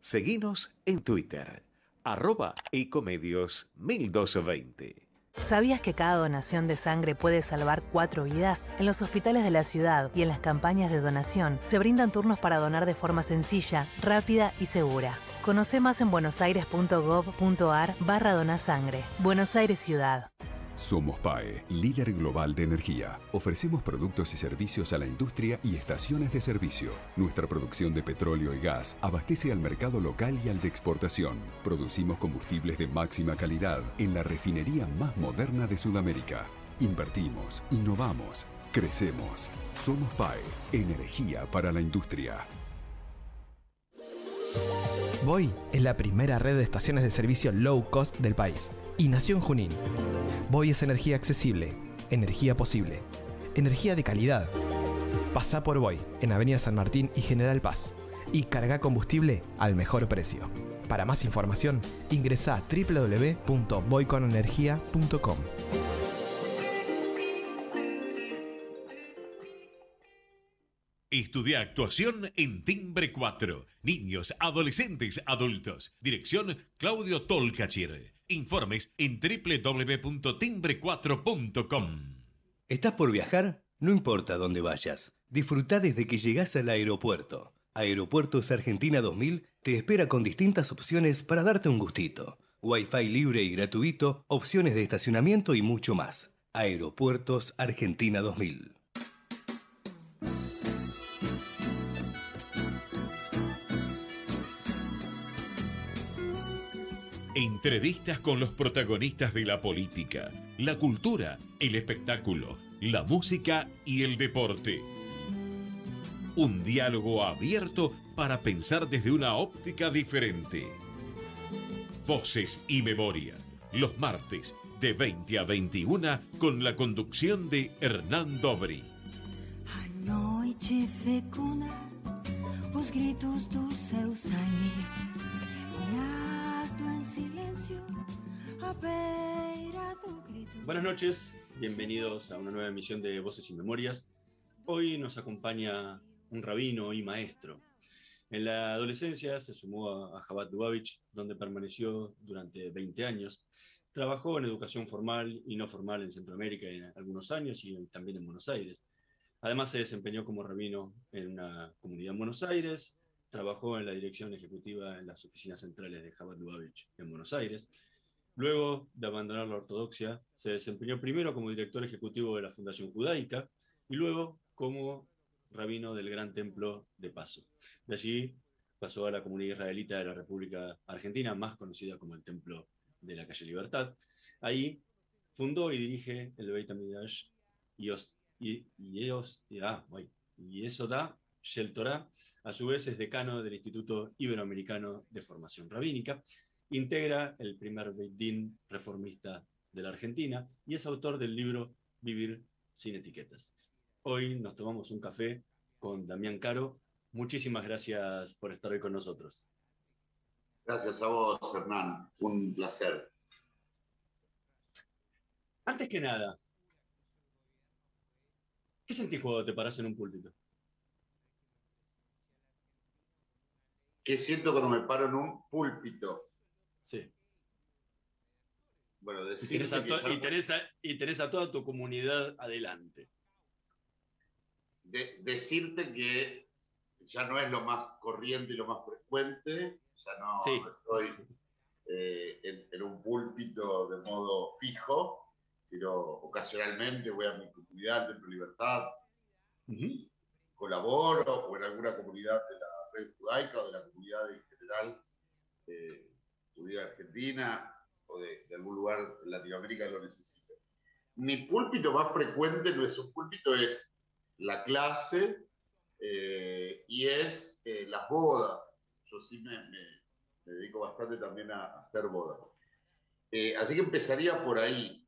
Seguinos en Twitter, @ecomedios1220. ¿Sabías que cada donación de sangre puede salvar 4 vidas? En los hospitales de la ciudad y en las campañas de donación se brindan turnos para donar de forma sencilla, rápida y segura. Conoce más en buenosaires.gov.ar/donasangre. Buenos Aires Ciudad. Somos PAE, líder global de energía. Ofrecemos productos y servicios a la industria y estaciones de servicio. Nuestra producción de petróleo y gas abastece al mercado local y al de exportación. Producimos combustibles de máxima calidad en la refinería más moderna de Sudamérica. Invertimos, innovamos, crecemos. Somos PAE, energía para la industria. Voy es la primera red de estaciones de servicio low cost del país y nació en Junín. Voy es energía accesible, energía posible, energía de calidad. Pasá por Voy en Avenida San Martín y General Paz y carga combustible al mejor precio. Para más información, ingresá a www.voyconenergia.com. Estudia actuación en Timbre 4. Niños, adolescentes, adultos. Dirección Claudio Tolcachir. Informes en www.timbre4.com. ¿Estás por viajar? No importa dónde vayas. Disfruta desde que llegás al aeropuerto. Aeropuertos Argentina 2000 te espera con distintas opciones para darte un gustito. Wi-Fi libre y gratuito, opciones de estacionamiento y mucho más. Aeropuertos Argentina 2000. Entrevistas con los protagonistas de la política, la cultura, el espectáculo, la música y el deporte. Un diálogo abierto para pensar desde una óptica diferente. Voces y Memoria, los martes de 20 a 21 con la conducción de Hernán Dobri. A noite fecunda, os gritos do seu sangue. Buenas noches, bienvenidos a una nueva emisión de Voces y Memorias. Hoy nos acompaña un rabino y maestro. En la adolescencia se sumó a Chabad Lubavitch, donde permaneció durante 20 años. Trabajó en educación formal y no formal en Centroamérica en algunos años y también en Buenos Aires. Además se desempeñó como rabino en una comunidad en Buenos Aires, trabajó en la dirección ejecutiva en las oficinas centrales de Chabad Lubavitch en Buenos Aires. Luego de abandonar la ortodoxia, se desempeñó primero como director ejecutivo de la Fundación Judaica y luego como rabino del Gran Templo de Paso. De allí pasó a la comunidad israelita de la República Argentina, más conocida como el Templo de la Calle Libertad. Ahí fundó y dirige el Beit HaMikdash Yesodá Shel Torah. A su vez es decano del Instituto Iberoamericano de Formación Rabínica. Integra el primer Beit Din reformista de la Argentina y es autor del libro Vivir sin etiquetas. Hoy nos tomamos un café con Damián Caro. Muchísimas gracias por estar hoy con nosotros. Gracias a vos, Hernán. Un placer. Antes que nada, ¿qué sentís cuando te parás en un púlpito? ¿Qué siento cuando me paro en un púlpito? Sí. Bueno, y tenés a toda tu comunidad adelante. Decirte que ya no es lo más corriente y lo más frecuente, ya no estoy en un púlpito de modo fijo, pero ocasionalmente voy a mi comunidad, Templo Libertad, y colaboro o en alguna comunidad de la red judaica o de la comunidad en general judía argentina o de algún lugar en Latinoamérica que lo necesite. Mi púlpito más frecuente no es un púlpito, es la clase y es las bodas. Yo sí me dedico bastante también a hacer bodas. Así que empezaría por ahí.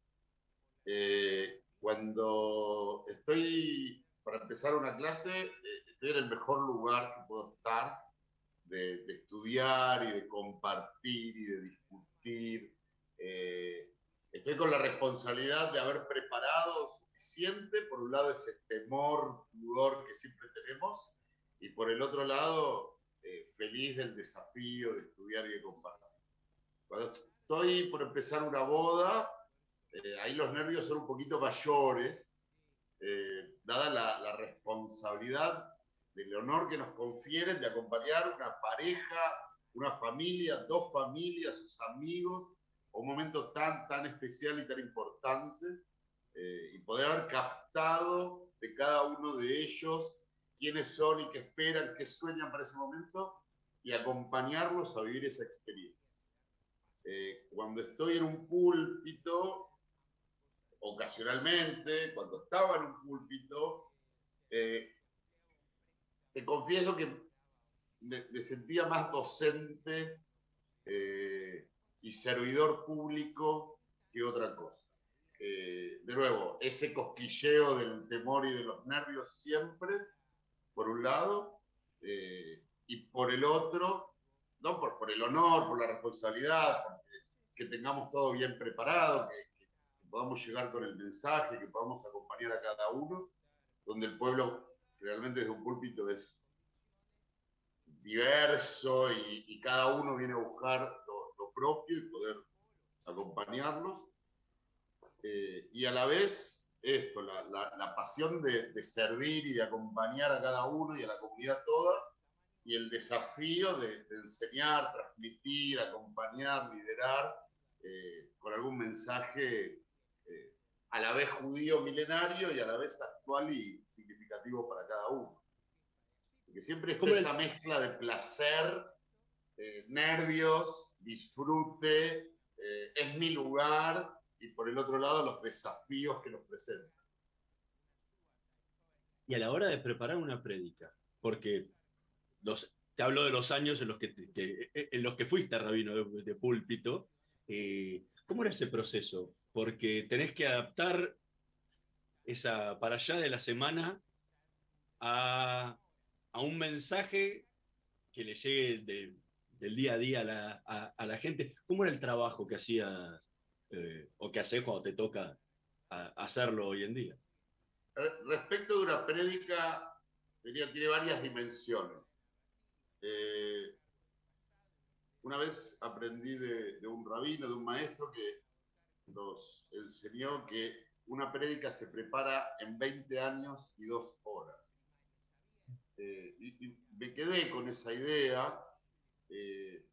Cuando estoy para empezar una clase, estoy en el mejor lugar que puedo estar, de estudiar y de compartir y de discutir. Estoy con la responsabilidad de haber preparado suficiente, por un lado ese temor, pudor que siempre tenemos, y por el otro lado, feliz del desafío de estudiar y de compartir. Cuando estoy por empezar una boda, ahí los nervios son un poquito mayores, dada la responsabilidad del honor que nos confieren de acompañar una pareja, una familia, dos familias, sus amigos, a un momento tan especial y tan importante, y poder haber captado de cada uno de ellos quiénes son y qué esperan, qué sueñan para ese momento, y acompañarlos a vivir esa experiencia. Cuando estoy en un púlpito, ocasionalmente, cuando estaba en un púlpito, te confieso que me sentía más docente y servidor público que otra cosa. De nuevo, ese cosquilleo del temor y de los nervios siempre, por un lado, y por el otro, ¿no? por el honor, por la responsabilidad, que tengamos todo bien preparado, que podamos llegar con el mensaje, que podamos acompañar a cada uno, donde el pueblo realmente desde un púlpito es diverso y cada uno viene a buscar lo propio y poder acompañarlos. Y a la vez esto, la pasión de servir y de acompañar a cada uno y a la comunidad toda, y el desafío de enseñar, transmitir, acompañar, liderar, con algún mensaje a la vez judío milenario y a la vez actual y significativo para cada uno. Porque siempre está esa mezcla de placer, nervios, disfrute, es mi lugar, y por el otro lado los desafíos que nos presentan. Y a la hora de preparar una prédica, porque te hablo de los años en los que fuiste rabino de púlpito, ¿cómo era ese proceso? Porque tenés que adaptar esa para allá de la semana a un mensaje que le llegue del día a día a la gente. ¿Cómo era el trabajo que hacías o que haces cuando te toca hacerlo hoy en día? Respecto de una prédica, tiene varias dimensiones. Una vez aprendí de un rabino, de un maestro, que nos enseñó que una prédica se prepara en 20 años y 2 horas. Y me quedé con esa idea de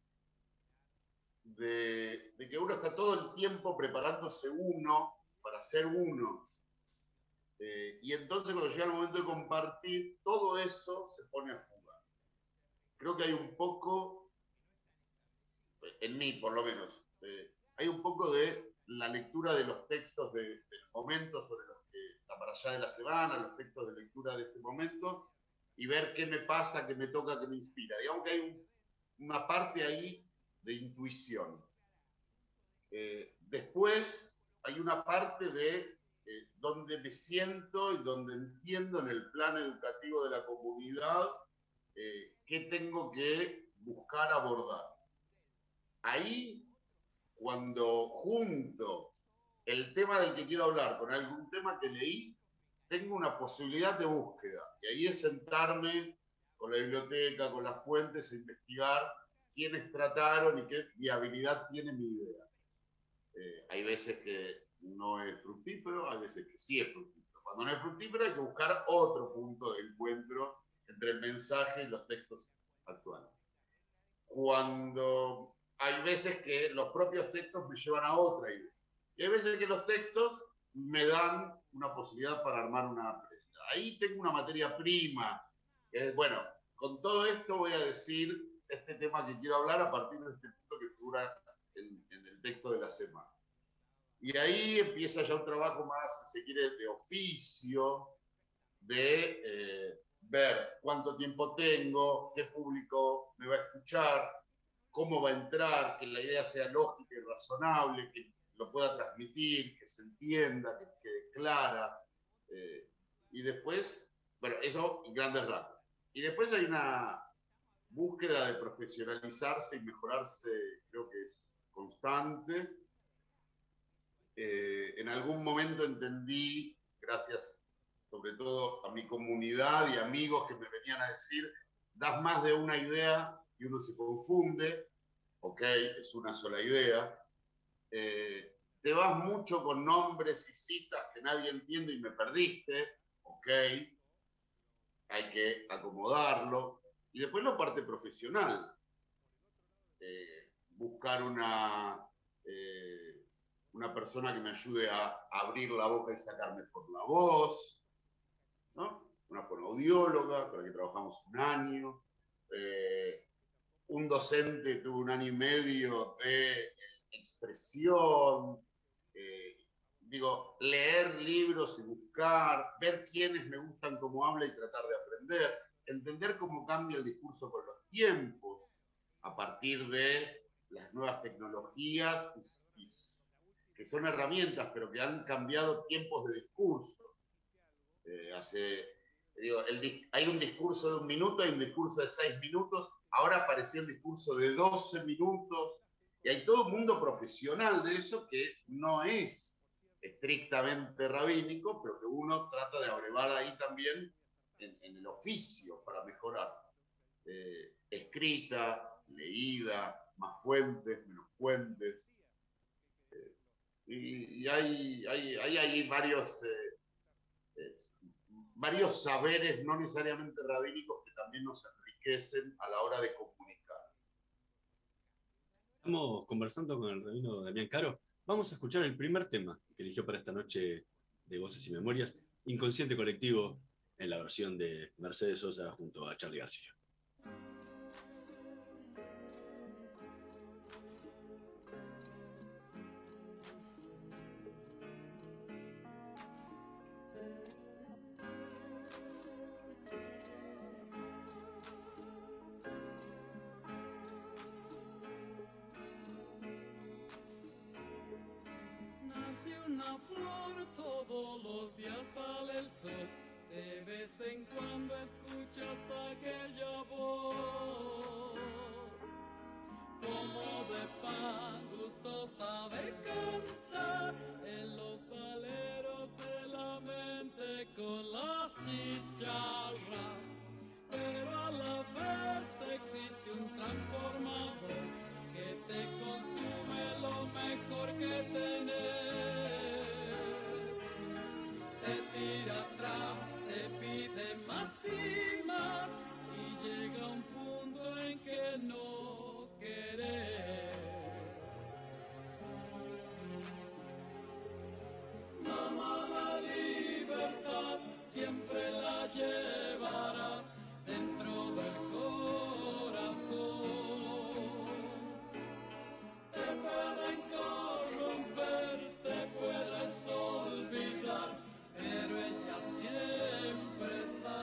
que uno está todo el tiempo preparándose uno para ser uno. Y entonces cuando llega el momento de compartir, todo eso se pone a jugar. Creo que hay un poco, en mí por lo menos, hay un poco de la lectura de los textos del momento sobre los que está para allá de la semana, los textos de lectura de este momento, y ver qué me pasa, qué me toca, qué me inspira. Digamos que hay una parte ahí de intuición. Después hay una parte de donde me siento y donde entiendo en el plan educativo de la comunidad qué tengo que buscar abordar. Ahí, cuando junto el tema del que quiero hablar con algún tema que leí, tengo una posibilidad de búsqueda. Y ahí es sentarme con la biblioteca, con las fuentes, a investigar quiénes trataron y qué viabilidad tiene mi idea. Hay veces que no es fructífero, hay veces que sí es fructífero. Cuando no es fructífero hay que buscar otro punto de encuentro entre el mensaje y los textos actuales. Cuando hay veces que los propios textos me llevan a otra idea. Y hay veces que los textos me dan una posibilidad para armar una prédica. Ahí tengo una materia prima. Bueno, con todo esto voy a decir este tema que quiero hablar a partir de este punto que figura en el texto de la semana. Y ahí empieza ya un trabajo más, si se quiere, de oficio, de ver cuánto tiempo tengo, qué público me va a escuchar, cómo va a entrar, que la idea sea lógica y razonable, que lo pueda transmitir, que se entienda, que quede clara. Y después, bueno, eso en grandes rasgos. Y después hay una búsqueda de profesionalizarse y mejorarse, creo que es constante. En algún momento entendí, gracias sobre todo a mi comunidad y amigos que me venían a decir, das más de una idea y uno se confunde, ok, es una sola idea. Te vas mucho con nombres y citas que nadie entiende y me perdiste, ok, hay que acomodarlo. Y después la parte profesional. Buscar una persona que me ayude a abrir la boca y sacar mejor la voz, ¿no? Una fonoaudióloga con la que trabajamos un año, un docente tuvo 1 año y medio de expresión, leer libros y buscar, ver quiénes me gustan cómo habla y tratar de aprender, entender cómo cambia el discurso con los tiempos a partir de las nuevas tecnologías que son herramientas, pero que han cambiado tiempos de discurso. Hay un discurso de 1 minuto, hay un discurso de 6 minutos, ahora apareció el discurso de 12 minutos, y hay todo un mundo profesional de eso que no es estrictamente rabínico, pero que uno trata de abrevar ahí también en el oficio para mejorar. Escrita, leída, más fuentes, menos fuentes. Y hay varios saberes no necesariamente rabínicos que también nos enriquecen a la hora de comunicar. Estamos conversando con el rabino Damián Caro. Vamos a escuchar el primer tema que eligió para esta noche de Voces y Memorias, Inconsciente Colectivo, en la versión de Mercedes Sosa junto a Charly García. Una flor, todos los días sale el sol, de vez en cuando escuchas aquella voz, como de pan gustosa de cantar, en los aleros de la mente con las chicharras, pero a la vez existe un transformador que te consume lo mejor que tenés. Te tira atrás, te pide más y más, y llega un punto en que no querés. Mamá, la libertad siempre la llevarás dentro del corazón. Te pueden corromper, te puedes olvidar, pero ella siempre está.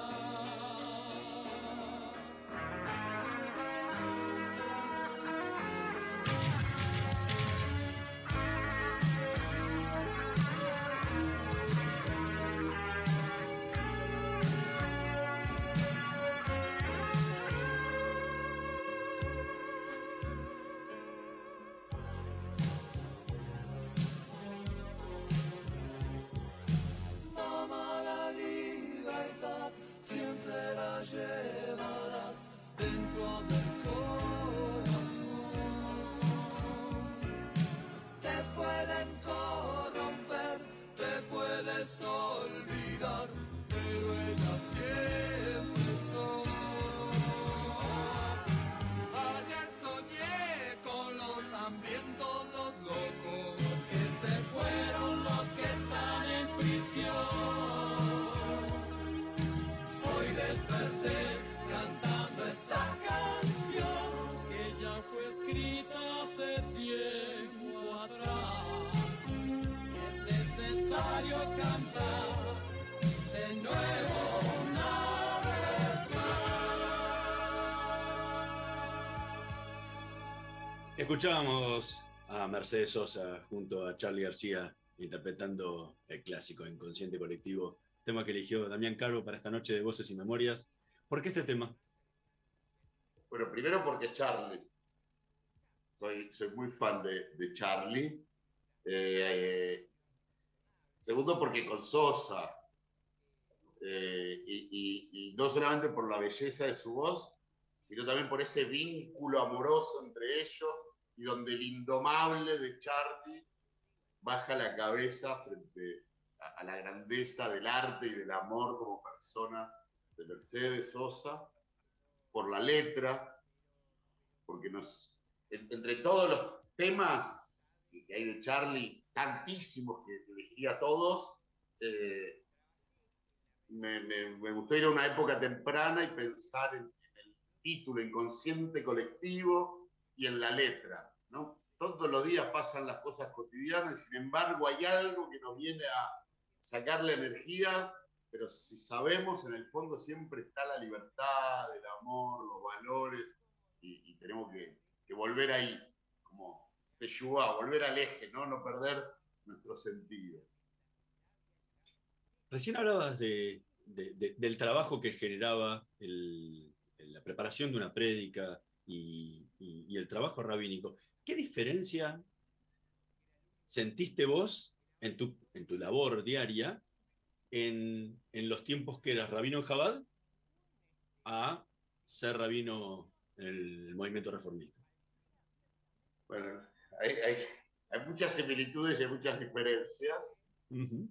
Mamá, la libertad siempre la llevarás dentro del corazón. Te pueden corromper, te puedes olvidar, pero ella siempre está. Ayer soñé con los hambrientos, los locos, los que se fueron, los que están en prisión. Hoy desperté cantando esta canción que ya fue escrita hace tiempo atrás. Es necesario cantar de nuevo una vez más. Escuchábamos a Mercedes Sosa junto a Charly García interpretando el clásico Inconsciente Colectivo, tema que eligió Damián Caro para esta noche de Voces y Memorias. ¿Por qué este tema? Bueno, primero porque Charly. Soy muy fan de Charly. Segundo porque con Sosa. Y no solamente por la belleza de su voz, sino también por ese vínculo amoroso entre ellos y donde el indomable de Charlie baja la cabeza frente a la grandeza del arte y del amor como persona de Mercedes Sosa, por la letra, porque entre todos los temas que hay de Charlie, tantísimos que elegía todos, me gustó ir a una época temprana y pensar en el título Inconsciente Colectivo y en la letra, ¿no? Todos los días pasan las cosas cotidianas, sin embargo hay algo que nos viene a sacar la energía, pero si sabemos, en el fondo siempre está la libertad, el amor, los valores, y tenemos que volver ahí, como Teshuvá, volver al eje, ¿no? No perder nuestro sentido. Recién hablabas del trabajo que generaba la preparación de una prédica y el trabajo rabínico. ¿Qué diferencia sentiste vos en tu labor diaria en los tiempos que eras rabino en Chabad a ser rabino en el movimiento reformista? Bueno, hay muchas similitudes y hay muchas diferencias. Uh-huh.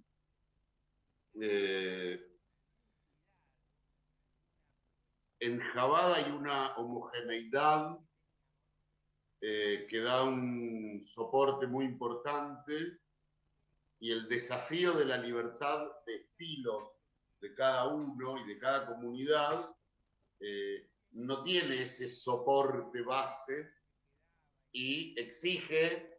En Chabad hay una homogeneidad que da un soporte muy importante, y el desafío de la libertad de estilos de cada uno y de cada comunidad no tiene ese soporte base y exige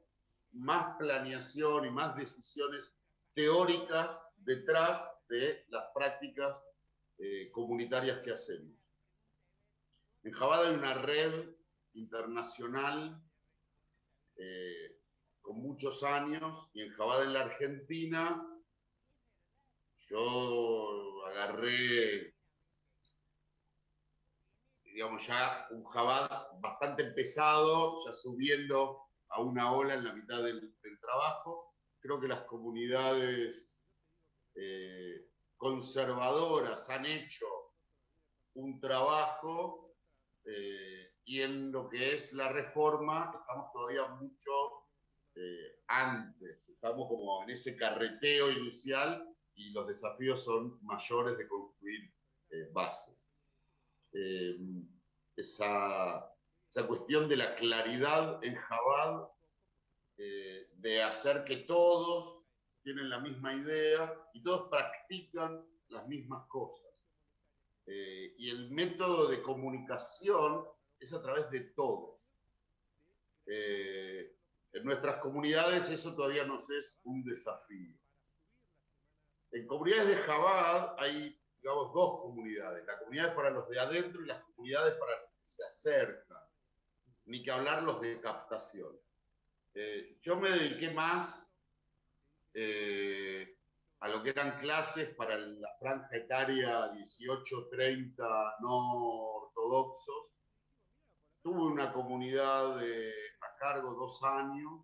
más planeación y más decisiones teóricas detrás de las prácticas comunitarias que hacemos. En Chabad hay una red internacional con muchos años, y en Chabad en la Argentina yo agarré, digamos, ya un Chabad bastante empezado, ya subiendo a una ola en la mitad del trabajo. Creo que las comunidades conservadoras han hecho un trabajo, y en lo que es la reforma estamos todavía mucho antes, estamos como en ese carreteo inicial y los desafíos son mayores de construir bases. Esa cuestión de la claridad en Chabad, de hacer que todos tienen la misma idea y todos practican las mismas cosas. Y el método de comunicación es a través de todos. En nuestras comunidades eso todavía nos es un desafío. En comunidades de Chabad hay, digamos, dos comunidades. La comunidad es para los de adentro y las comunidades para los que se acercan. Ni que hablar los de captación. Yo me dediqué más a lo que eran clases para la franja etaria 18-30 no ortodoxos. Tuve una comunidad a cargo 2 años,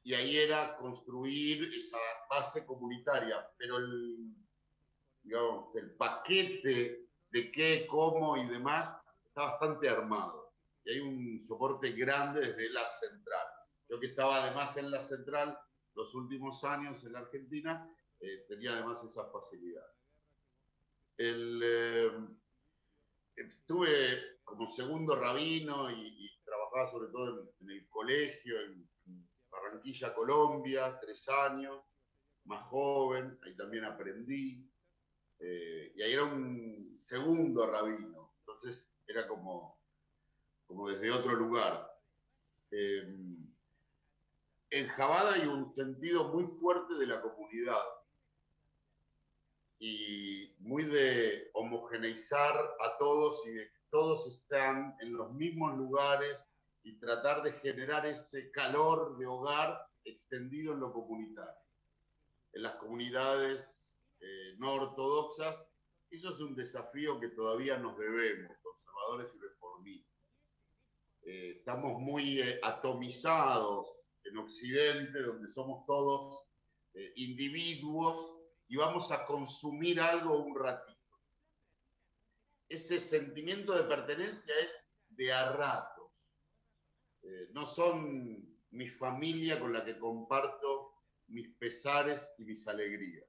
y ahí era construir esa base comunitaria, pero digamos, el paquete de qué, cómo y demás está bastante armado, y hay un soporte grande desde la central. Yo que estaba además en la central los últimos años en la Argentina, tenía además esa facilidad. Estuve como segundo rabino y trabajaba sobre todo en el colegio, en Barranquilla, Colombia, 3 años, más joven, ahí también aprendí, y ahí era un segundo rabino, entonces era como desde otro lugar. En Chabad hay un sentido muy fuerte de la comunidad y muy de homogeneizar a todos y de que todos están en los mismos lugares y tratar de generar ese calor de hogar extendido en lo comunitario. En las comunidades no ortodoxas, eso es un desafío que todavía nos debemos, conservadores y reformistas. Estamos muy atomizados en Occidente, donde somos todos individuos y vamos a consumir algo un ratito. ese sentimiento de pertenencia es de a ratos. No son mi familia con la que comparto mis pesares y mis alegrías.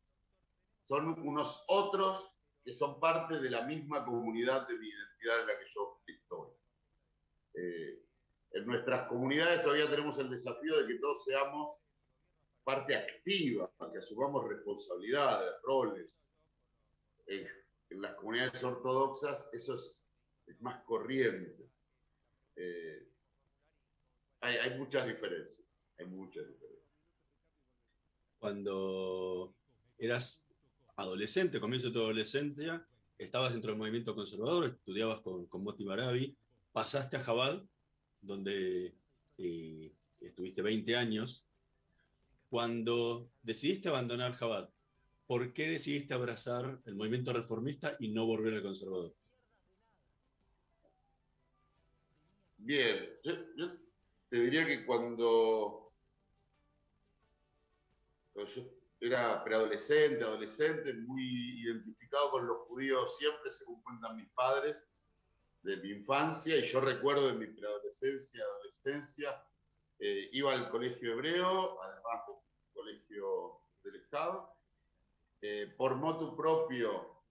Son unos otros que son parte de la misma comunidad de mi identidad en la que yo estoy. En nuestras comunidades todavía tenemos el desafío de que todos seamos parte activa, que asumamos responsabilidades, roles. En las comunidades ortodoxas eso es más corriente. Hay muchas diferencias, Cuando eras adolescente, comienzo de tu adolescencia, estabas dentro del movimiento conservador, estudiabas con Moti Maravi, pasaste a Chabad, donde estuviste 20 años. Cuando decidiste abandonar Chabad, ¿por qué decidiste abrazar el movimiento reformista y no volver al conservador? Bien, yo te diría que cuando yo era preadolescente, adolescente, muy identificado con los judíos siempre, según cuentan mis padres, de mi infancia, y yo recuerdo de mi preadolescencia, adolescencia, iba al colegio hebreo, además del colegio del Estado. Por motu propio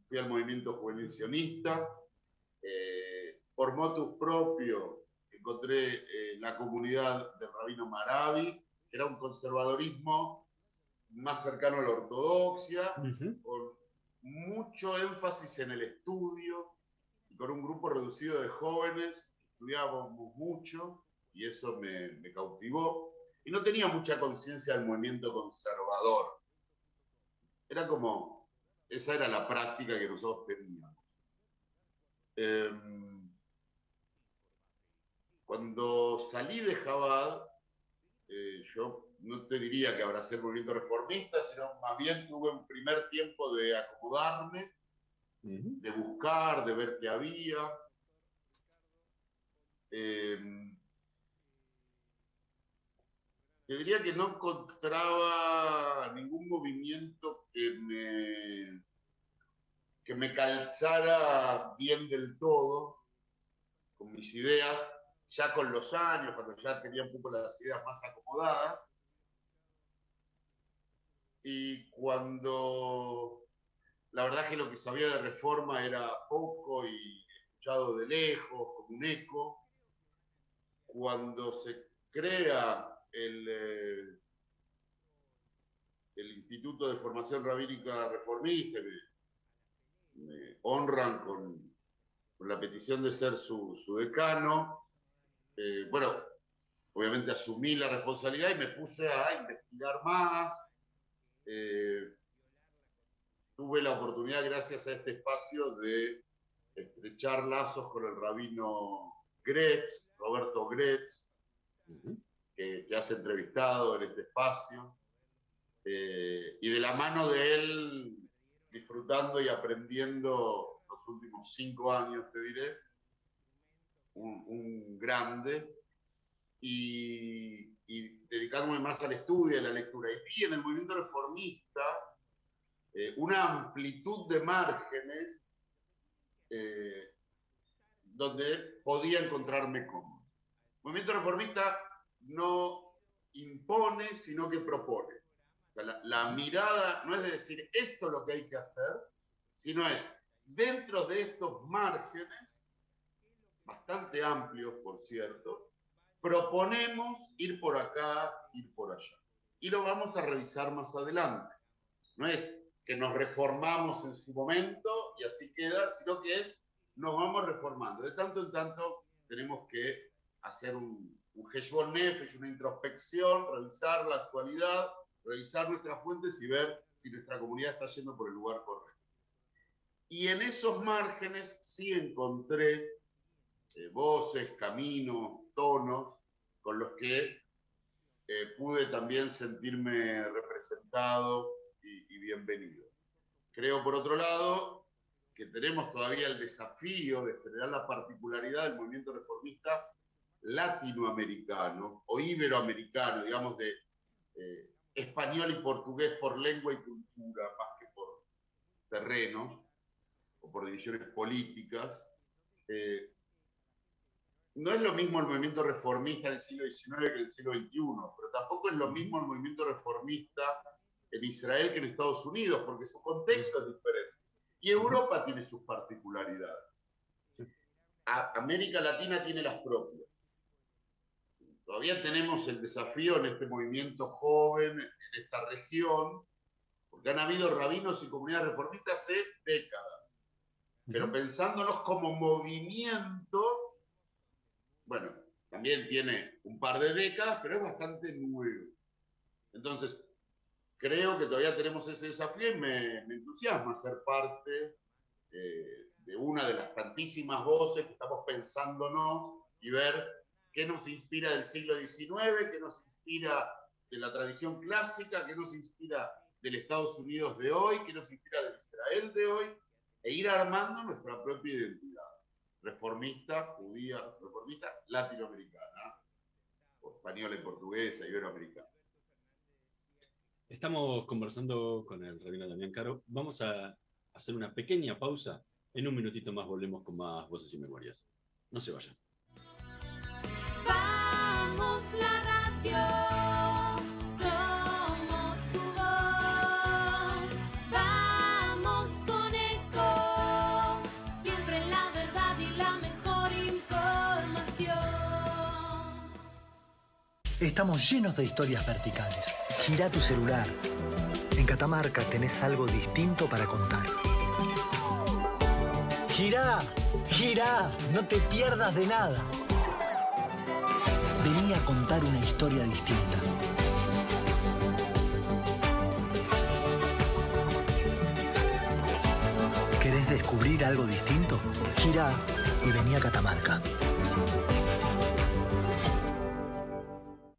fui al movimiento juvenil sionista. Por motu propio encontré la comunidad del rabino Maravi, que era un conservadorismo más cercano a la ortodoxia, con mucho énfasis en el estudio, y con un grupo reducido de jóvenes, estudiábamos mucho, y eso me cautivó. Y no tenía mucha conciencia del movimiento conservador. Era como, esa era la práctica que nosotros teníamos. Cuando salí de Chabad, yo no te diría que abracé el movimiento reformista, sino más bien tuve un primer tiempo de acomodarme, de buscar, de ver qué había. Te diría que no encontraba ningún movimiento que me calzara bien del todo con mis ideas, ya con los años, cuando ya tenía un poco las ideas más acomodadas. Y cuando la verdad es que lo que sabía de reforma era poco y escuchado de lejos, como un eco, cuando se crea el Instituto de Formación Rabínica Reformista, me honran con la petición de ser su decano. Bueno, obviamente asumí la responsabilidad y me puse a investigar más. Tuve la oportunidad, gracias a este espacio, de estrechar lazos con el rabino Gretz, Roberto Gretz, que has entrevistado en este espacio, y de la mano de él, disfrutando y aprendiendo los últimos 5 años, te diré, un grande, y dedicándome más al estudio y a la lectura. Y vi en el movimiento reformista una amplitud de márgenes donde podía encontrarme cómodo. El movimiento reformista no impone, sino que propone. O sea, la mirada no es de decir esto es lo que hay que hacer, sino es dentro de estos márgenes, bastante amplios por cierto, proponemos ir por acá, ir por allá. Y lo vamos a revisar más adelante. No es que nos reformamos en su momento y así queda, sino que nos vamos reformando. De tanto en tanto tenemos que hacer un Heshbon Nefesh, una introspección, revisar la actualidad, revisar nuestras fuentes y ver si nuestra comunidad está yendo por el lugar correcto. Y en esos márgenes sí encontré voces, caminos, tonos con los que pude también sentirme representado y bienvenido. Creo, por otro lado, que tenemos todavía el desafío de generar la particularidad del movimiento reformista latinoamericano o iberoamericano, digamos, de español y portugués por lengua y cultura, más que por terrenos, o por divisiones políticas. No es lo mismo el movimiento reformista del siglo XIX que el siglo XXI, pero tampoco es lo mismo el movimiento reformista en Israel que en Estados Unidos, porque su contexto es diferente. Y Europa tiene sus particularidades. América Latina tiene las propias. Todavía tenemos el desafío en este movimiento joven, en esta región, porque han habido rabinos y comunidades reformistas hace décadas. Pero pensándonos como movimiento, bueno, también tiene un par de décadas, pero es bastante nuevo. Entonces, creo que todavía tenemos ese desafío y me entusiasma ser parte de una de las tantísimas voces que estamos pensándonos y ver qué nos inspira del siglo XIX, qué nos inspira de la tradición clásica, qué nos inspira del Estados Unidos de hoy, qué nos inspira del Israel de hoy, e ir armando nuestra propia identidad. Reformista, judía, reformista, latinoamericana, o española y portuguesa, iberoamericana. Estamos conversando con el rabino Damián Caro. Vamos a hacer una pequeña pausa. En un minutito más volvemos con más Voces y Memorias. No se vayan. Vamos la radio, somos tu voz. Vamos con Eco, siempre la verdad y la mejor información. Estamos llenos de historias verticales. Gira tu celular. En Catamarca tenés algo distinto para contar. Girá, girá, no te pierdas de nada. Vení a contar una historia distinta. ¿Querés descubrir algo distinto? Girá y vení a Catamarca.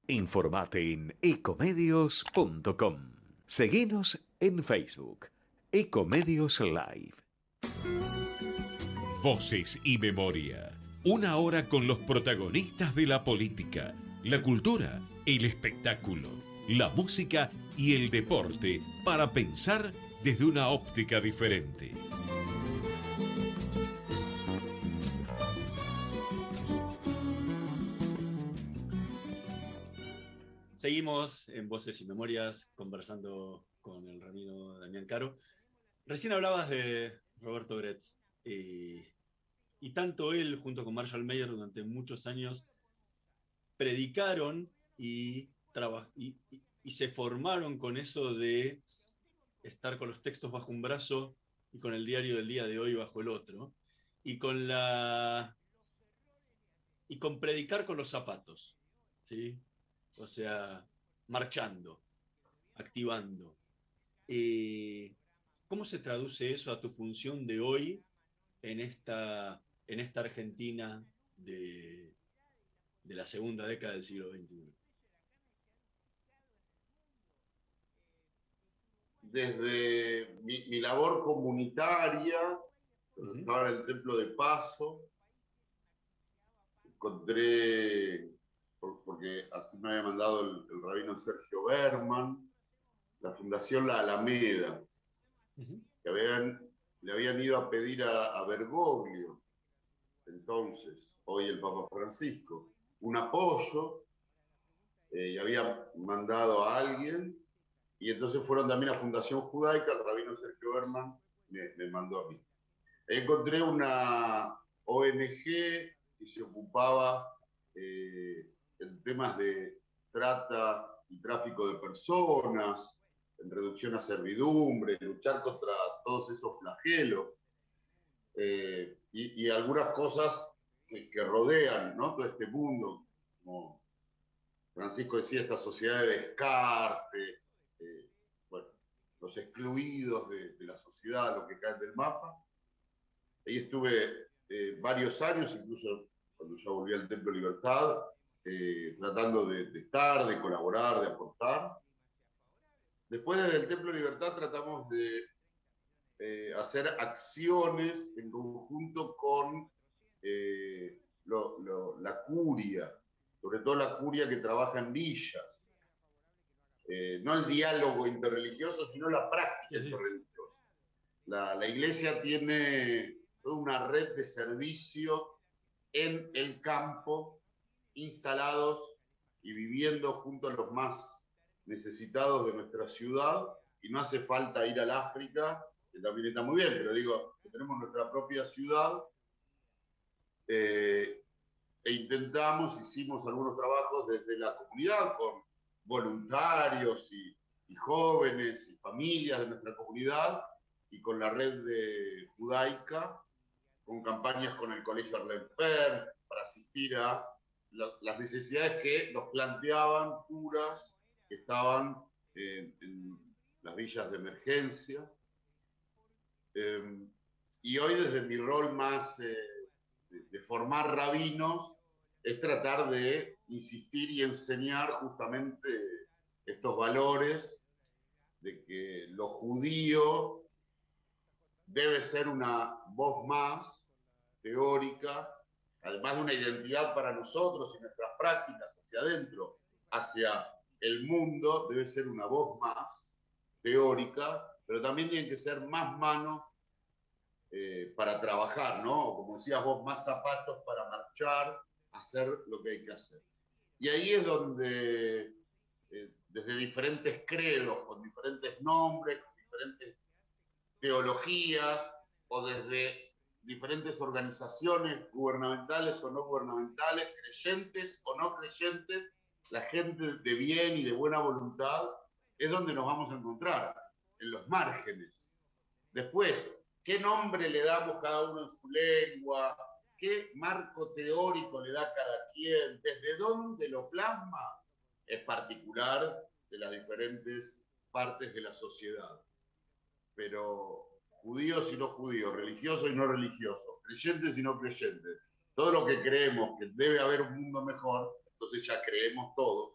Informate en ecomedios.com. Seguinos en Facebook. Ecomedios Live. Voces y Memoria. Una hora con los protagonistas de la política, la cultura, el espectáculo, la música y el deporte para pensar desde una óptica diferente. Seguimos en Voces y Memorias conversando con el rabino Damián Caro. Recién hablabas de Roberto Gretz y tanto él junto con Marshall Mayer durante muchos años predicaron y se formaron con eso de estar con los textos bajo un brazo y con el diario del día de hoy bajo el otro, y con predicar con los zapatos, ¿sí? O sea, marchando, activando. ¿Cómo se traduce eso a tu función de hoy en esta Argentina de la segunda década del siglo XXI? Desde mi labor comunitaria, estaba en el Templo de Paso, encontré, porque así me había mandado el rabino Sergio Berman, la Fundación La Alameda, que le habían ido a pedir a Bergoglio, entonces, hoy el Papa Francisco, un apoyo, y había mandado a alguien, y entonces fueron también a Fundación Judaica, el rabino Sergio Berman me mandó a mí. Encontré una ONG que se ocupaba en temas de trata y tráfico de personas, en reducción a servidumbre, luchar contra todos esos flagelos, y algunas cosas que rodean, ¿no?, todo este mundo, como Francisco decía, esta sociedad de descarte, bueno, los excluidos de la sociedad, los que caen del mapa. Ahí estuve varios años, incluso cuando ya volví al Templo Libertad, tratando de estar, de colaborar, de aportar. Después desde el Templo Libertad tratamos de hacer acciones en conjunto con la curia, sobre todo la curia que trabaja en villas. No el diálogo interreligioso, sino la práctica interreligiosa. La iglesia tiene toda una red de servicios en el campo, instalados y viviendo junto a los más necesitados de nuestra ciudad, y no hace falta ir al África, que también está muy bien, pero digo, que tenemos nuestra propia ciudad, e hicimos algunos trabajos desde la comunidad con voluntarios y jóvenes y familias de nuestra comunidad, y con la red de judaica, con campañas con el Colegio Arlenfer para asistir a las necesidades que nos planteaban curas que estaban en las villas de emergencia. Y hoy, desde mi rol más de formar rabinos, es tratar de insistir y enseñar justamente estos valores de que lo judío debe ser una voz más teórica, además de una identidad para nosotros y nuestras prácticas hacia adentro, hacia el mundo, debe ser una voz más teórica, pero también tienen que ser más manos para trabajar, ¿no? Como decías vos, más zapatos para marchar, hacer lo que hay que hacer. Y ahí es donde, desde diferentes credos, con diferentes nombres, con diferentes teologías, o desde diferentes organizaciones gubernamentales o no gubernamentales, creyentes o no creyentes, la gente de bien y de buena voluntad, es donde nos vamos a encontrar, en los márgenes. Después, ¿qué nombre le damos cada uno en su lengua? ¿Qué marco teórico le da cada quien? ¿Desde dónde lo plasma? Es particular de las diferentes partes de la sociedad. Pero judíos y no judíos, religiosos y no religiosos, creyentes y no creyentes, todo lo que creemos que debe haber un mundo mejor, entonces ya creemos todos.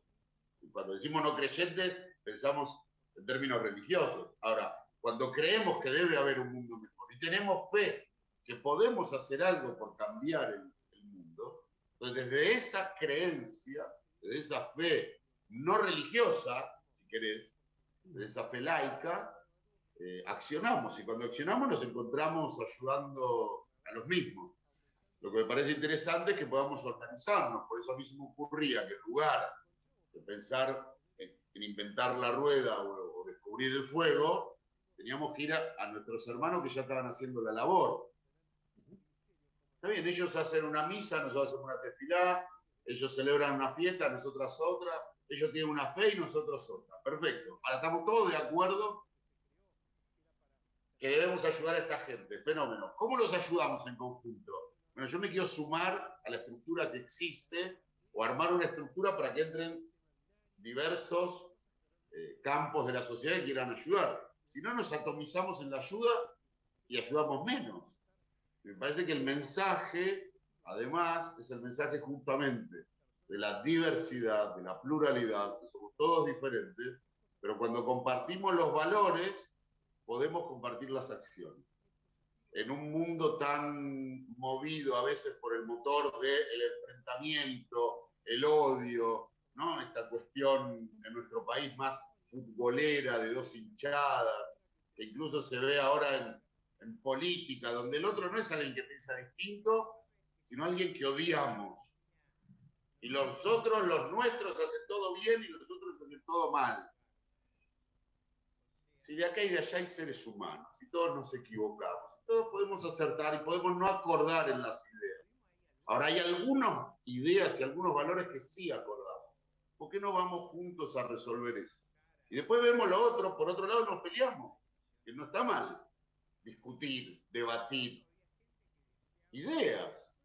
Y cuando decimos no creyentes, pensamos en términos religiosos. Ahora, cuando creemos que debe haber un mundo mejor y tenemos fe que podemos hacer algo por cambiar el mundo, entonces desde esa creencia, desde esa fe no religiosa, si querés, desde esa fe laica, accionamos, y cuando accionamos nos encontramos ayudando a los mismos. Lo que me parece interesante es que podamos organizarnos, por eso a mí se me ocurría que en lugar de pensar en inventar la rueda o descubrir el fuego, teníamos que ir a nuestros hermanos que ya estaban haciendo la labor. Está bien, ellos hacen una misa, nosotros hacemos una tefilá, ellos celebran una fiesta, nosotras otra, ellos tienen una fe y nosotros otra. Perfecto. Ahora estamos todos de acuerdo que debemos ayudar a esta gente. Fenómeno. ¿Cómo los ayudamos en conjunto? Bueno, yo me quiero sumar a la estructura que existe, o armar una estructura para que entren diversos campos de la sociedad que quieran ayudar. Si no, nos atomizamos en la ayuda y ayudamos menos. Me parece que el mensaje, además, es el mensaje justamente de la diversidad, de la pluralidad, que somos todos diferentes, pero cuando compartimos los valores, podemos compartir las acciones. En un mundo tan movido a veces por el motor del enfrentamiento, el odio, ¿no? Esta cuestión en nuestro país más futbolera, de dos hinchadas, que incluso se ve ahora en política, donde el otro no es alguien que piensa distinto, sino alguien que odiamos. Y los otros, los nuestros, hacen todo bien y los otros hacen todo mal. Si de acá y de allá hay seres humanos, y todos nos equivocamos, y todos podemos acertar y podemos no acordar en las ideas. Ahora, hay algunas ideas y algunos valores que sí acordamos. ¿Por qué no vamos juntos a resolver eso? Y después vemos lo otro, por otro lado nos peleamos, que no está mal. Discutir, debatir, ideas.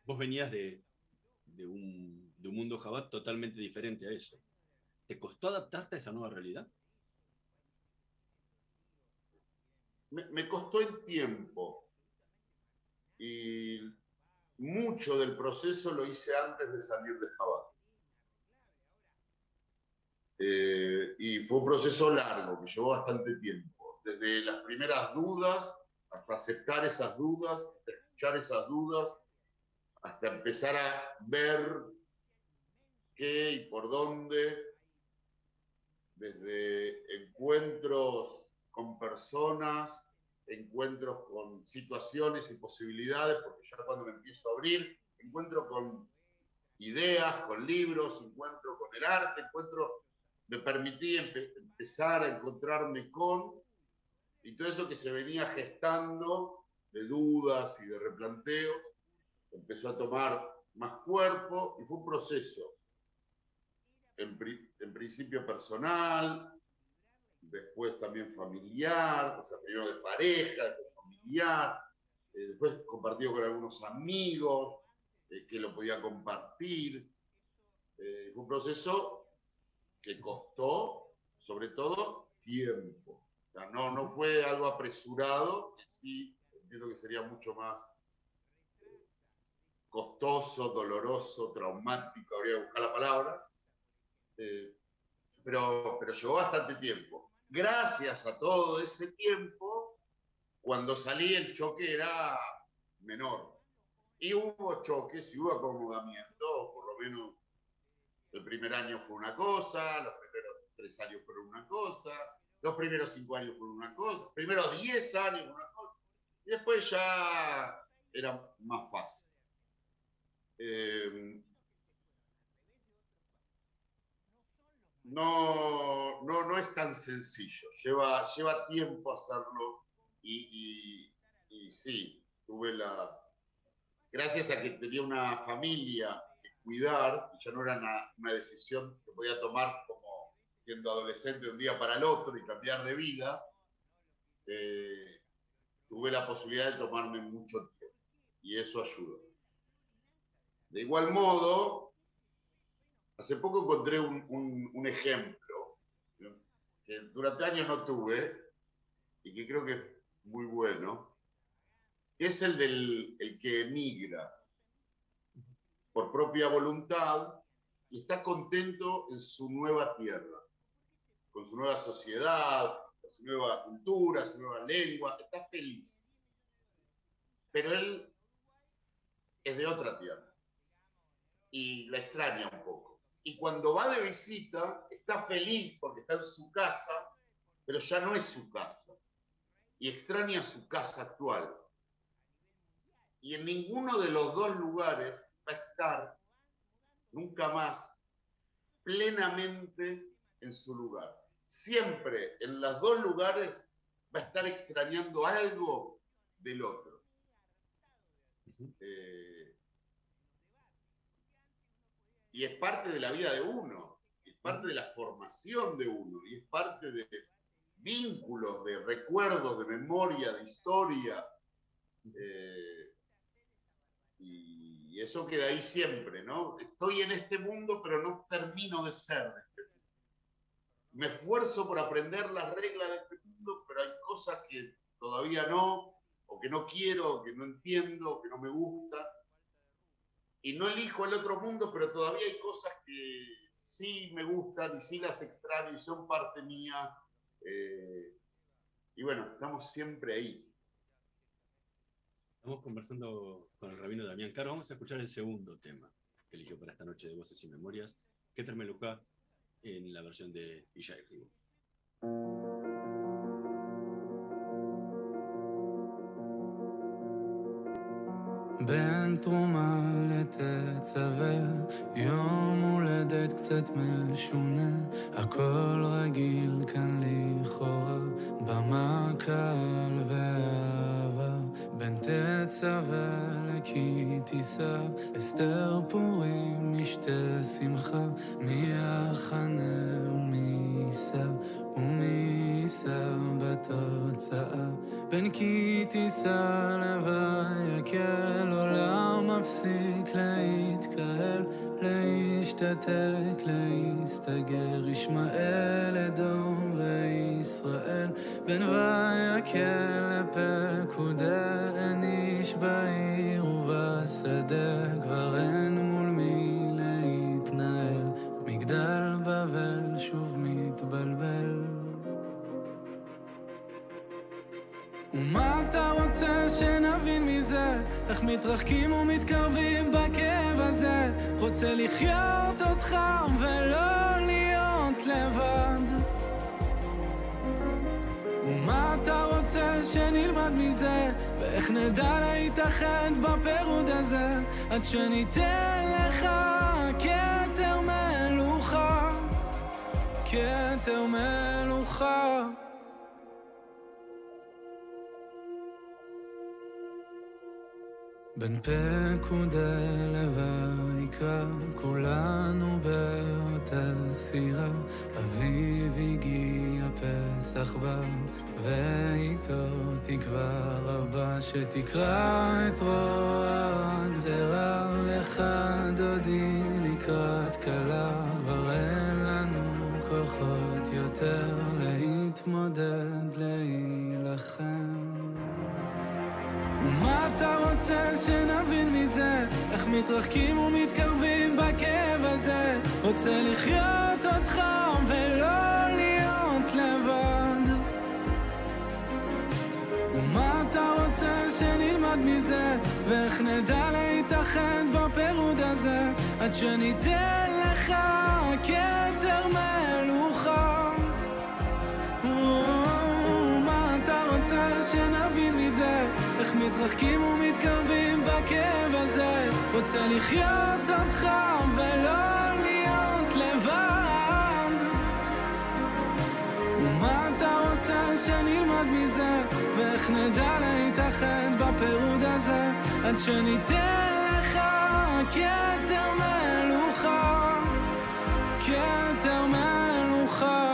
Vos venías de un mundo Chabad totalmente diferente a eso. ¿Te costó adaptarte a esa nueva realidad? Me costó el tiempo. Y mucho del proceso lo hice antes de salir de Chabad. Y fue un proceso largo, que llevó bastante tiempo. Desde las primeras dudas, hasta aceptar esas dudas, hasta escuchar esas dudas, hasta empezar a ver qué y por dónde desde encuentros con personas, encuentros con situaciones y posibilidades, porque ya cuando me empiezo a abrir, encuentro con ideas, con libros, encuentro con el arte, me permití empezar a encontrarme con, y todo eso que se venía gestando de dudas y de replanteos, empezó a tomar más cuerpo y fue un proceso, en principio personal, después también familiar, o sea, primero de pareja, después familiar, después compartido con algunos amigos, que lo podía compartir. Fue un proceso que costó, sobre todo, tiempo. O sea, no fue algo apresurado, que sí, entiendo que sería mucho más costoso, doloroso, traumático, habría que buscar la palabra, pero llevó bastante tiempo. Gracias a todo ese tiempo, cuando salí el choque era menor. Y hubo choques y hubo acomodamiento, por lo menos el primer año fue una cosa, los primeros 3 años fueron una cosa, los primeros 5 años fueron una cosa, los primeros 10 años fueron una cosa, y después ya era más fácil. No es tan sencillo, lleva tiempo hacerlo y sí, tuve gracias a que tenía una familia que cuidar, y ya no era una decisión que podía tomar como siendo adolescente de un día para el otro y cambiar de vida, tuve la posibilidad de tomarme mucho tiempo y eso ayudó. De igual modo, hace poco encontré un ejemplo que durante años no tuve y que creo que es muy bueno, que es el que emigra por propia voluntad y está contento en su nueva tierra, con su nueva sociedad, con su nueva cultura, su nueva lengua, está feliz. Pero él es de otra tierra y la extraña un poco. Y cuando va de visita, está feliz porque está en su casa, pero ya no es su casa. Y extraña su casa actual. Y en ninguno de los dos lugares va a estar nunca más plenamente en su lugar. Siempre en los dos lugares va a estar extrañando algo del otro. Y es parte de la vida de uno, es parte de la formación de uno, y es parte de vínculos, de recuerdos, de memoria, de historia. Y eso queda ahí siempre, ¿no? Estoy en este mundo, pero no termino de ser de este mundo. Me esfuerzo por aprender las reglas de este mundo, pero hay cosas que todavía no, o que no quiero, o que no entiendo, o que no me gustan. Y no elijo el otro mundo, pero todavía hay cosas que sí me gustan y sí las extraño y son parte mía. Y bueno, estamos siempre ahí. Estamos conversando con el rabino Damián Caro. Vamos a escuchar el segundo tema que eligió para esta noche de Voces y Memorias, Keter Melujá, en la versión de Yishai Ribu. בין תרומה לתצווה, יום הולדת קצת משונה, הכל רגיל כאן לכאורה, במה קל ואהבה, בין תצווה לכי תישא, אסתר פורים משתה שמחה, מי יחנה ומי יישא, ומי יישא בתוצאה, בין כי תישא לבי יקל, עולם מפסיק להתקהל, להשתתק, להסתגר, ישמעאל, אדום וישראל, בין ויקל לפקודה, אין איש בעיר ובשדה, כבר אין מול מי להתנהל, מגדל בבל שוב מתבלבל. ומה אתה רוצה שנבין מזה? איך מתרחקים ומתקרבים בכאב הזה? רוצה לחיות אותך ולא להיות לבד. ומה אתה רוצה שנלמד מזה, ואיך נדע להתאחד בפירוד הזה, עד שניתן לך כתר מלוכה, כתר מלוכה. בין פקודי לויקרא, כולנו באותה סירה. אביב הגיע, פסח בא, ואיתו תקווה רבה, שתקרא את רוע הגזרה. לך דודי לקראת כלה, כבר אין לנו כוחות יותר להתמודד, להילחם. ומה אתה רוצה שנבין מזה, איך מתרחקים ומתקרבים בכאב הזה. רוצה לחיות אותך ולא להיות לבד. ומה אתה רוצה שנלמד מזה, ואיך נדע להתאחד בפירוד הזה, עד שניתן לך כתר מלוכה. ומה אתה רוצה שנבין מזה, איך מתרחקים ומתקרבים בכאב הזה. רוצה לחיות אותך ולא להיות לבד. ומה אתה רוצה שנלמד מזה, ואיך נדע להתאחד בפירוד הזה, עד שניתן לך כתר מלוכה, כתר מלוכה.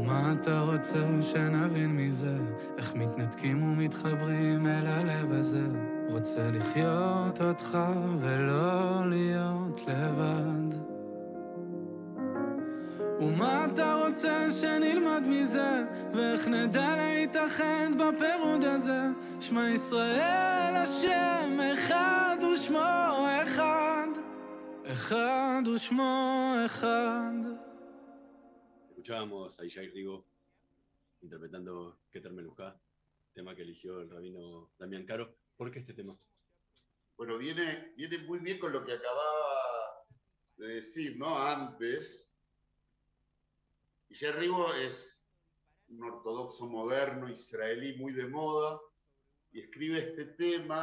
מה אתה רוצה שנבין מזה, איך מתנתקים ומתחברים אל הלב הזה. רוצה לחיות אותך ולא להיות לבד. ומה אתה רוצה שנלמד מזה, ואיך נדע להתאחד בפירוד הזה. שמע ישראל השם אחד ושמו אחד, אחד ושמו אחד. Escuchábamos a Ishai Rigo interpretando Keter Melujá, tema que eligió el rabino Damián Caro. ¿Por qué este tema? Bueno, viene muy bien con lo que acababa de decir, ¿no? Antes. Ishai Rigo es un ortodoxo moderno israelí muy de moda y escribe este tema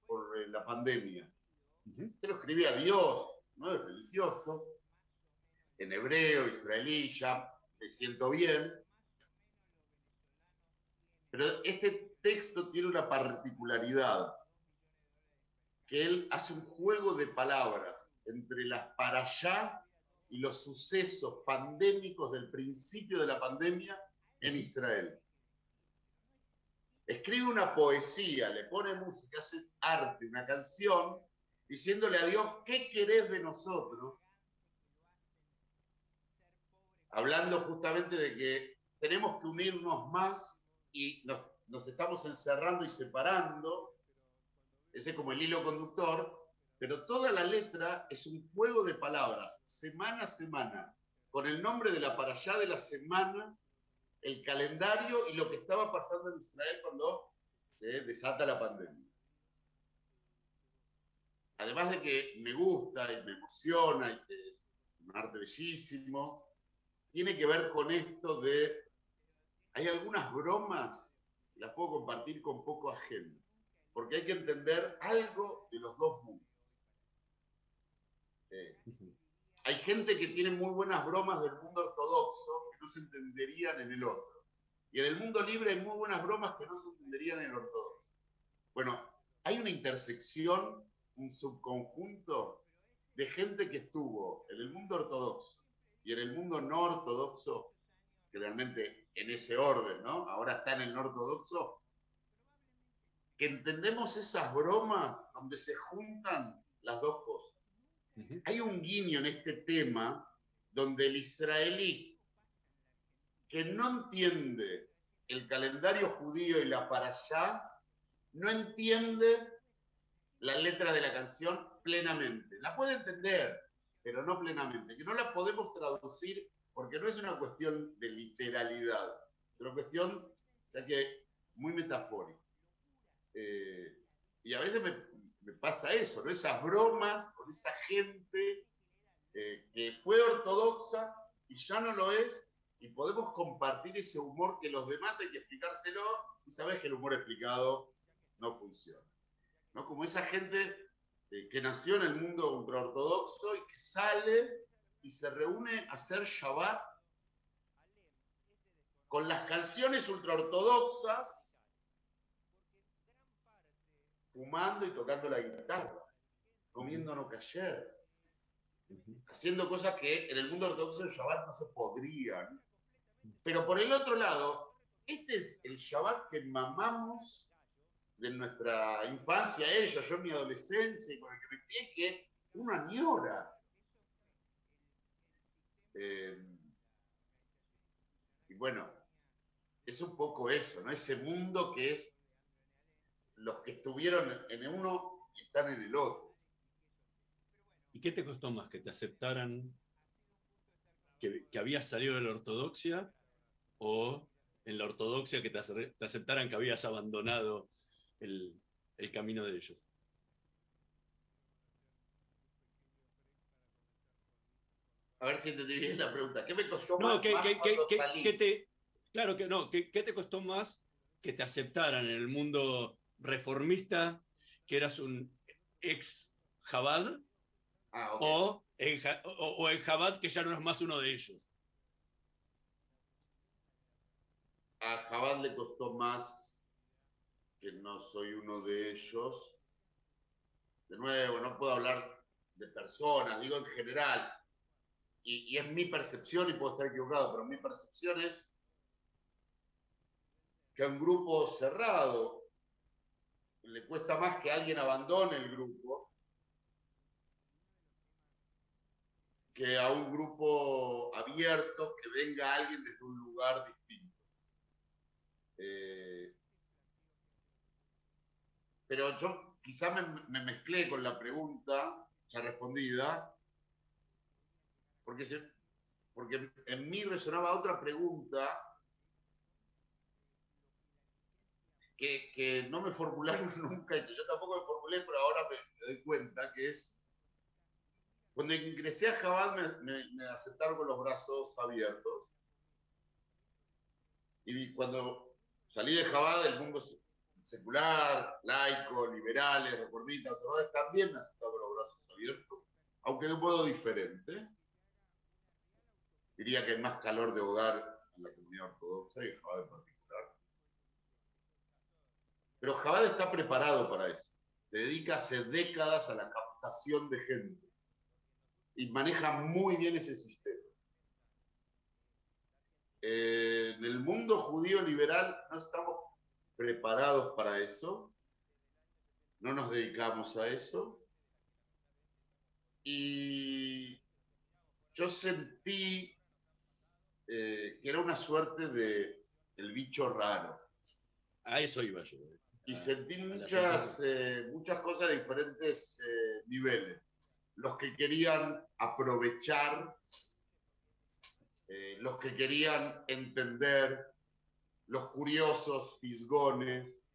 por la pandemia. Se lo escribía a Dios, no es religioso, en hebreo, israelí, ya me siento bien. Pero este texto tiene una particularidad, que él hace un juego de palabras entre las parashá y los sucesos pandémicos del principio de la pandemia en Israel. Escribe una poesía, le pone música, hace arte, una canción, diciéndole a Dios, ¿qué querés de nosotros? Hablando justamente de que tenemos que unirnos más y nos estamos encerrando y separando, ese es como el hilo conductor, pero toda la letra es un juego de palabras, semana a semana, con el nombre de la parashá de la semana, el calendario y lo que estaba pasando en Israel cuando se desata la pandemia. Además de que me gusta y me emociona y que es un arte bellísimo, tiene que ver con esto de, hay algunas bromas, las puedo compartir con poco ajeno, porque hay que entender algo de los dos mundos. Hay gente que tiene muy buenas bromas del mundo ortodoxo que no se entenderían en el otro. Y en el mundo libre hay muy buenas bromas que no se entenderían en el ortodoxo. Bueno, hay una intersección, un subconjunto de gente que estuvo en el mundo ortodoxo y en el mundo no ortodoxo, que realmente en ese orden, ¿no? Ahora está en el no ortodoxo, que entendemos esas bromas donde se juntan las dos cosas. Hay un guiño en este tema donde el israelí que no entiende el calendario judío y la parashá, no entiende la letra de la canción plenamente. La puede entender, pero no plenamente, que no la podemos traducir porque no es una cuestión de literalidad, es una cuestión, ya que, muy metafórica. Y a veces me pasa eso, ¿no? Esas bromas con esa gente que fue ortodoxa y ya no lo es, y podemos compartir ese humor que los demás hay que explicárselo, y sabes que el humor explicado no funciona, ¿no? Como esa gente que nació en el mundo ultraortodoxo y que sale y se reúne a hacer Shabbat con las canciones ultraortodoxas, fumando y tocando la guitarra, comiendo no kasher, haciendo cosas que en el mundo ortodoxo el Shabbat no se podrían. Pero por el otro lado, este es el Shabbat que mamamos de nuestra infancia, ella, yo en mi adolescencia, y con el que me crié, que uno añora. Y bueno, es un poco eso, ¿no? Ese mundo que es los que estuvieron en uno y están en el otro. ¿Y qué te costó más? ¿Que te aceptaran que habías salido de la ortodoxia, o en la ortodoxia que te aceptaran que habías abandonado el camino de ellos? A ver si entendí bien la pregunta. ¿Qué me costó No, más cuando salí? Claro que no. ¿Qué te costó más que te aceptaran en el mundo reformista, que eras un ex Chabad, o en Chabad, que ya no es más uno de ellos? A Chabad le costó más que no soy uno de ellos. De nuevo, no puedo hablar de personas, digo en general. Y es mi percepción, y puedo estar equivocado, pero mi percepción es que a un grupo cerrado le cuesta más que alguien abandone el grupo que a un grupo abierto que venga alguien desde un lugar distinto. Pero yo quizá me mezclé con la pregunta ya respondida, porque en mí resonaba otra pregunta que no me formularon nunca, y que yo tampoco me formulé, pero ahora me doy cuenta, que es, cuando ingresé a Chabad me aceptaron con los brazos abiertos, y cuando salí de Chabad, el mundo secular, laico, liberales, reformistas, conservadores, también me aceptaron con los brazos abiertos, aunque de un modo diferente. Diría que hay más calor de hogar en la comunidad ortodoxa y en Chabad en particular. Pero Chabad está preparado para eso. Se dedica hace décadas a la captación de gente y maneja muy bien ese sistema. En el mundo judío liberal no estamos preparados para eso, no nos dedicamos a eso, y yo sentí que era una suerte de el bicho raro. A eso iba yo. Y sentí muchas cosas de diferentes niveles. Los que querían aprovechar, los que querían entender, los curiosos, fisgones,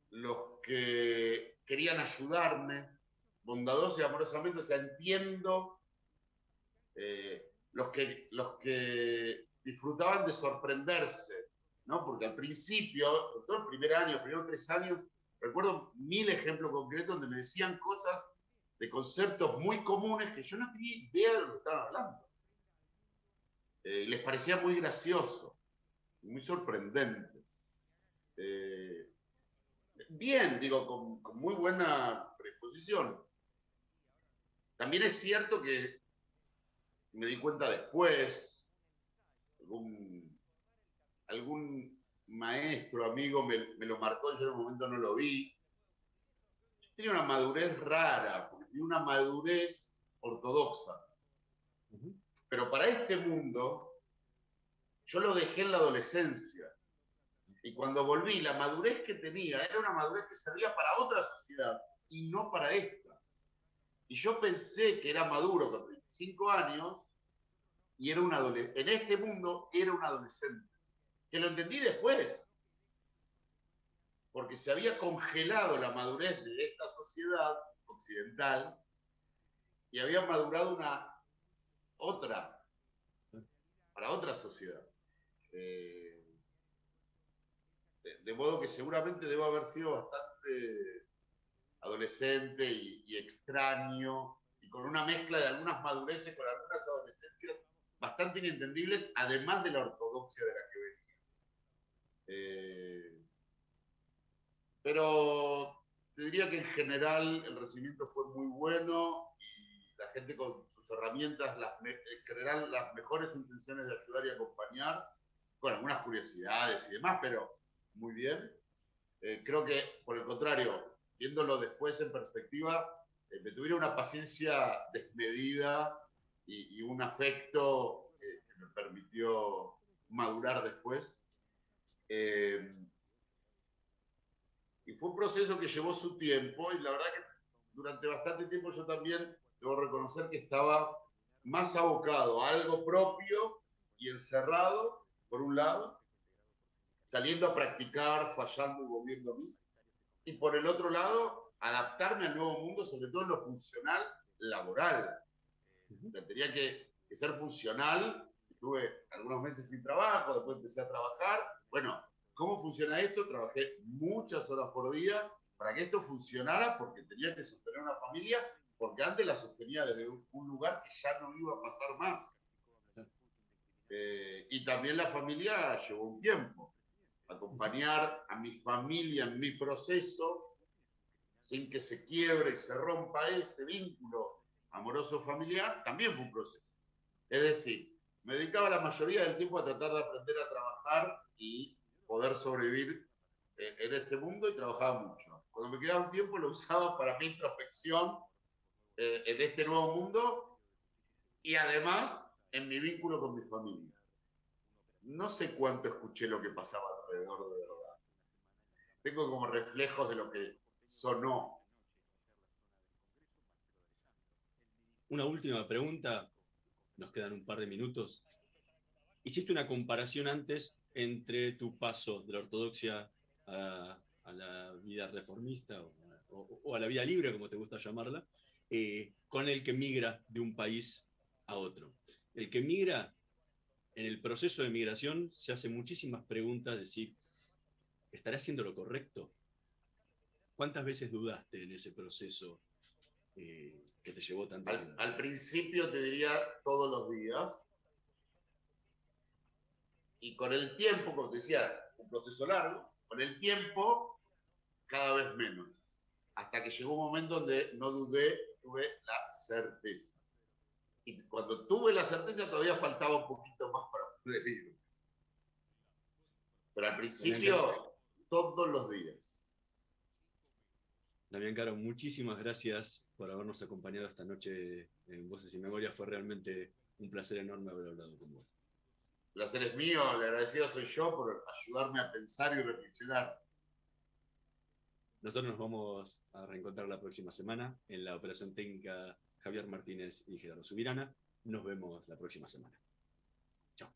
los que querían ayudarme, bondadosa y amorosamente, o sea, entiendo, los que disfrutaban de sorprenderse, ¿no? Porque al principio, todo el primer año, los primeros 3 años, recuerdo 1000 ejemplos concretos donde me decían cosas de conceptos muy comunes que yo no tenía idea de lo que estaban hablando. Les parecía muy gracioso, muy sorprendente. Bien, digo, con muy buena predisposición. También es cierto que me di cuenta después, algún maestro, amigo me lo marcó, yo en el momento no lo vi. Tenía una madurez rara, porque tenía una madurez ortodoxa. Pero para este mundo, yo lo dejé en la adolescencia. Y cuando volví, la madurez que tenía era una madurez que servía para otra sociedad y no para esta. Y yo pensé que era maduro con 35 años y en este mundo era un adolescente. Que lo entendí después. porque se había congelado la madurez de esta sociedad occidental y había madurado para otra sociedad. De modo que seguramente debo haber sido bastante adolescente y extraño, y con una mezcla de algunas madureces con algunas adolescencias bastante inentendibles, además de la ortodoxia de la que venía. Pero te diría que en general el recibimiento fue muy bueno y la gente con sus herramientas, en general las mejores intenciones de ayudar y acompañar, con algunas curiosidades y demás, pero muy bien. Creo que, por el contrario, viéndolo después en perspectiva, me tuvieron una paciencia desmedida y un afecto que me permitió madurar después. Y fue un proceso que llevó su tiempo, y la verdad que durante bastante tiempo yo también debo reconocer que estaba más abocado a algo propio y encerrado, por un lado, saliendo a practicar, fallando y volviendo a mí, y por el otro lado, adaptarme al nuevo mundo, sobre todo en lo funcional laboral. Tenía que ser funcional. Estuve algunos meses sin trabajo, después empecé a trabajar. Bueno, ¿cómo funciona esto? Trabajé muchas horas por día para que esto funcionara, porque tenía que sostener una familia, porque antes la sostenía desde un lugar que ya no iba a pasar más. Y también la familia llevó un tiempo. Acompañar a mi familia en mi proceso, sin que se quiebre y se rompa ese vínculo amoroso familiar, también fue un proceso. Es decir, me dedicaba la mayoría del tiempo a tratar de aprender a trabajar y poder sobrevivir en este mundo, y trabajaba mucho. Cuando me quedaba un tiempo lo usaba para mi introspección en este nuevo mundo, y además en mi vínculo con mi familia. No sé cuánto escuché lo que pasaba alrededor de verdad. Tengo como reflejos de lo que sonó. Una última pregunta, nos quedan un par de minutos. Hiciste una comparación antes entre tu paso de la ortodoxia a la vida reformista o a la vida libre, como te gusta llamarla, con el que migra de un país a otro. El que migra, en el proceso de migración, se hace muchísimas preguntas de si ¿estaré haciendo lo correcto? ¿Cuántas veces dudaste en ese proceso que te llevó tanto tiempo? Al principio te diría todos los días. Y con el tiempo, como te decía, un proceso largo, con el tiempo cada vez menos. Hasta que llegó un momento donde no dudé, tuve la certeza. Y cuando tuve la certeza todavía faltaba un poquito más para poder ir. Pero al principio, todos los días. Damián Caro, muchísimas gracias por habernos acompañado esta noche en Voces y Memorias. Fue realmente un placer enorme haber hablado con vos. El placer es mío, el agradecido soy yo por ayudarme a pensar y reflexionar. Nosotros nos vamos a reencontrar la próxima semana en la operación técnica Javier Martínez y Gerardo Subirana. Nos vemos la próxima semana. Chao.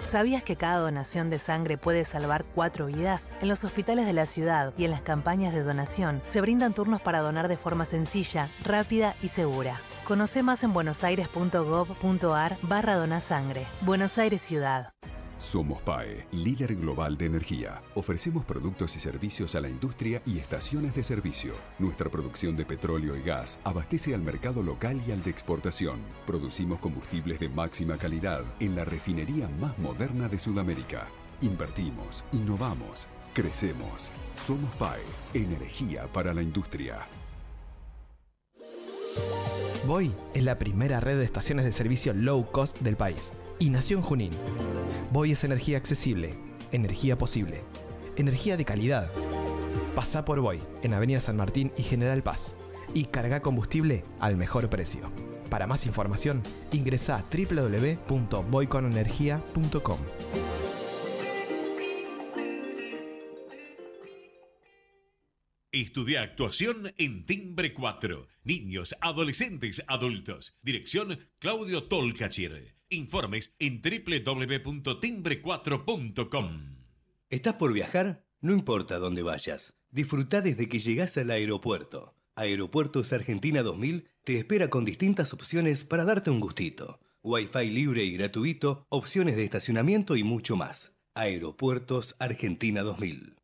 ¿Sabías que cada donación de sangre puede salvar 4 vidas? En los hospitales de la ciudad y en las campañas de donación se brindan turnos para donar de forma sencilla, rápida y segura. Conoce más en buenosaires.gov.ar/donasangre. Buenos Aires Ciudad. Somos PAE, líder global de energía. Ofrecemos productos y servicios a la industria y estaciones de servicio. Nuestra producción de petróleo y gas abastece al mercado local y al de exportación. Producimos combustibles de máxima calidad en la refinería más moderna de Sudamérica. Invertimos, innovamos, crecemos. Somos PAE, energía para la industria. Voy es la primera red de estaciones de servicio low cost del país y nació en Junín. Voy es energía accesible, energía posible, energía de calidad. Pasá por Voy en Avenida San Martín y General Paz y carga combustible al mejor precio. Para más información, ingresa a www.voyconenergia.com. Estudia actuación en Timbre 4. Niños, adolescentes, adultos. Dirección Claudio Tolcachir. Informes en www.timbre4.com. ¿Estás por viajar? No importa dónde vayas, disfruta desde que llegás al aeropuerto. Aeropuertos Argentina 2000 te espera con distintas opciones para darte un gustito. Wi-Fi libre y gratuito, opciones de estacionamiento y mucho más. Aeropuertos Argentina 2000.